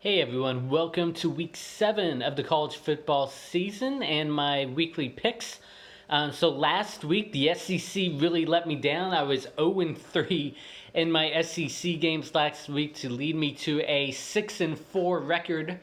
Hey everyone, welcome to week 7 of the college football season and my weekly picks. So last week the SEC really let me down. I was 0-3 in my SEC games last week to lead me to a 6-4 record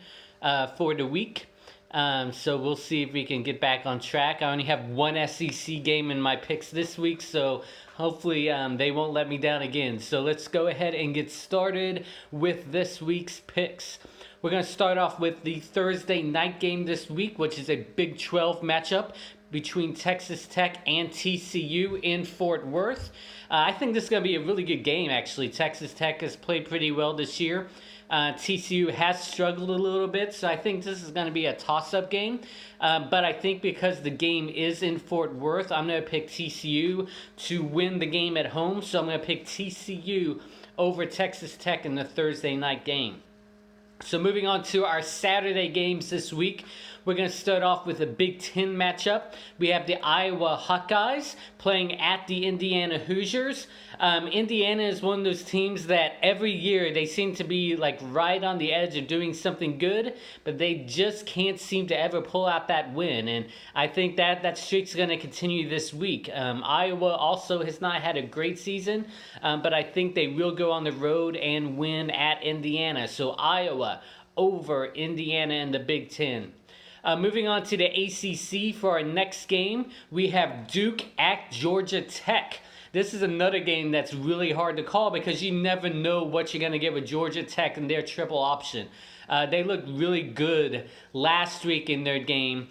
for the week. So we'll see if we can get back on track. I only have one SEC game in my picks this week, so hopefully they won't let me down again. So let's go ahead and get started with this week's picks. We're going to start off with the Thursday night game this week, which is a Big 12 matchup between Texas Tech and TCU in Fort Worth. I think this is going to be a really good game, actually. Texas Tech has played pretty well this year. TCU has struggled a little bit, so I think this is going to be a toss-up game. But I think because the game is in Fort Worth, I'm going to pick TCU to win the game at home. So I'm going to pick TCU over Texas Tech in the Thursday night game. So moving on to our Saturday games this week, we're going to start off with a Big Ten matchup. We have the Iowa Hawkeyes playing at the Indiana Hoosiers. Indiana is one of those teams that every year they seem to be like right on the edge of doing something good, but they just can't seem to ever pull out that win. And I think that streak's going to continue this week. Iowa also has not had a great season, but I think they will go on the road and win at Indiana. So Iowa over Indiana in the Big Ten. Moving on to the ACC for our next game, we have Duke at Georgia Tech. This is another game that's really hard to call because you never know what you're going to get with Georgia Tech and their triple option. They looked really good last week in their game.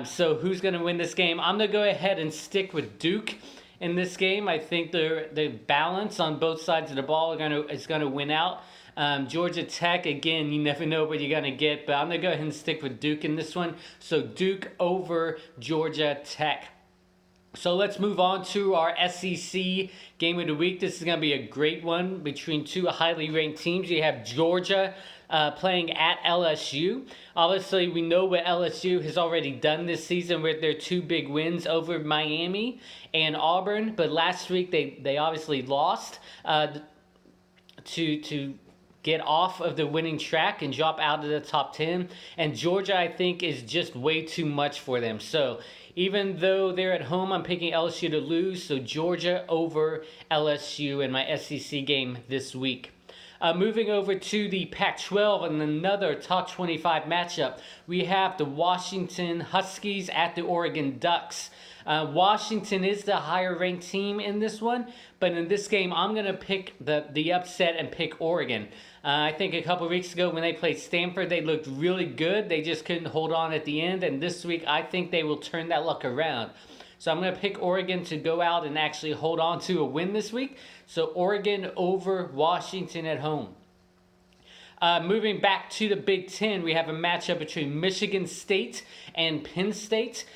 So who's going to win this game? I'm going to go ahead and stick with Duke in this game. I think the balance on both sides of the ball is going to win out. Georgia Tech, again, you never know what you're going to get, but I'm going to go ahead and stick with Duke in this one. So Duke over Georgia Tech. So let's move on to our SEC game of the week. This is going to be a great one between two highly ranked teams. You have Georgia playing at LSU. Obviously, we know what LSU has already done this season with their two big wins over Miami and Auburn. But last week, they obviously lost to get off of the winning track and drop out of the top 10. And Georgia, I think, is just way too much for them. So even though they're at home, I'm picking LSU to lose. So Georgia over LSU in my SEC game this week. Moving over to the Pac-12 and another top 25 matchup, we have the Washington Huskies at the Oregon Ducks. Washington is the higher ranked team in this one, but in this game, I'm going to pick the upset and pick Oregon. I think a couple weeks ago when they played Stanford, they looked really good. They just couldn't hold on at the end, and this week, I think they will turn that luck around. So I'm going to pick Oregon to go out and actually hold on to a win this week. So Oregon over Washington at home. Moving back to the Big Ten, we have a matchup between Michigan State and Penn State.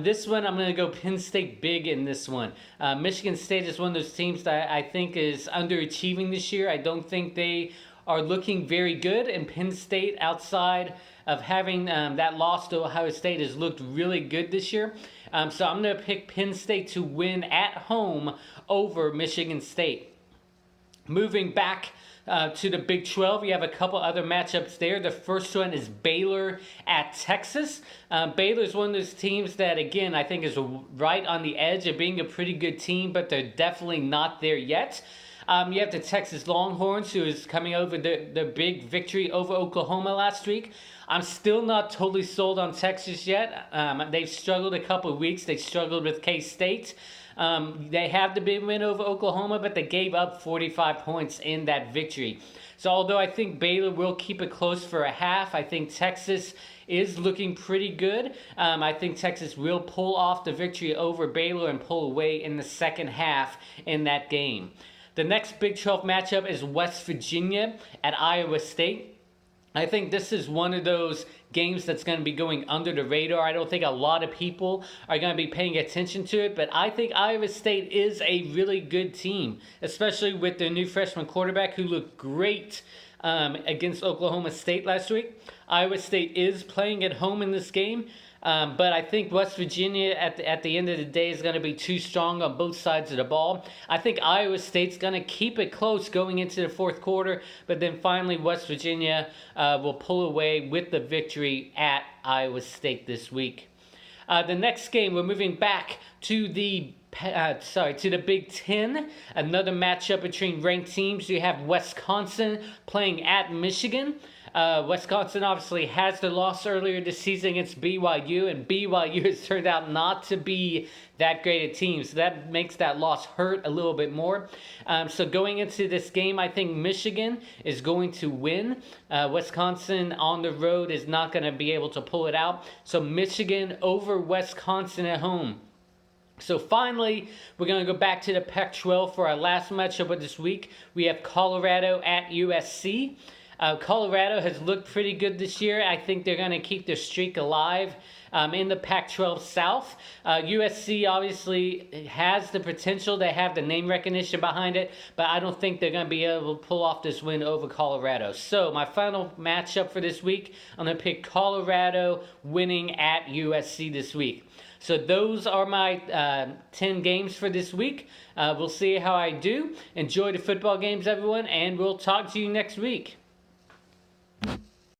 This one, I'm going to go Penn State big in this one. Michigan State is one of those teams that I think is underachieving this year. I don't think they are looking very good, and Penn State, outside of having that loss to Ohio State, has looked really good this year. So I'm going to pick Penn State to win at home over Michigan State. Moving back to the Big 12, we have a couple other matchups there. The first one is Baylor at Texas. Baylor is one of those teams that, again, I think is right on the edge of being a pretty good team, but they're definitely not there yet. You have the Texas Longhorns, who is coming over the big victory over Oklahoma last week. I'm still not totally sold on Texas yet. They've struggled a couple of weeks. They struggled with K-State. They have the big win over Oklahoma, but they gave up 45 points in that victory. So although I think Baylor will keep it close for a half, I think Texas is looking pretty good. I think Texas will pull off the victory over Baylor and pull away in the second half in that game. The next Big 12 matchup is West Virginia at Iowa State. I think this is one of those games that's going to be going under the radar. I don't think a lot of people are going to be paying attention to it, but I think Iowa State is a really good team, especially with their new freshman quarterback who looked great against Oklahoma State last week. Iowa State is playing at home in this game. But I think West Virginia at the end of the day is going to be too strong on both sides of the ball. I think Iowa State's going to keep it close going into the fourth quarter, but then finally West Virginia will pull away with the victory at Iowa State this week. The next game, we're moving back to the Big Ten. Another matchup between ranked teams. You have Wisconsin playing at Michigan. Wisconsin obviously has the loss earlier this season against BYU, and BYU has turned out not to be that great a team, so that makes that loss hurt a little bit more. So going into this game, I think Michigan is going to win. Wisconsin on the road is not going to be able to pull it out. So Michigan over Wisconsin at home. So finally, we're going to go back to the Pac-12 for our last matchup of this week. We have Colorado at USC. Colorado has looked pretty good this year. I think they're going to keep their streak alive in the Pac-12 South. USC obviously has the potential. They have the name recognition behind it, but I don't think they're going to be able to pull off this win over Colorado. So my final matchup for this week, I'm going to pick Colorado winning at USC this week. So those are my 10 games for this week. We'll see how I do. Enjoy the football games, everyone, and we'll talk to you next week.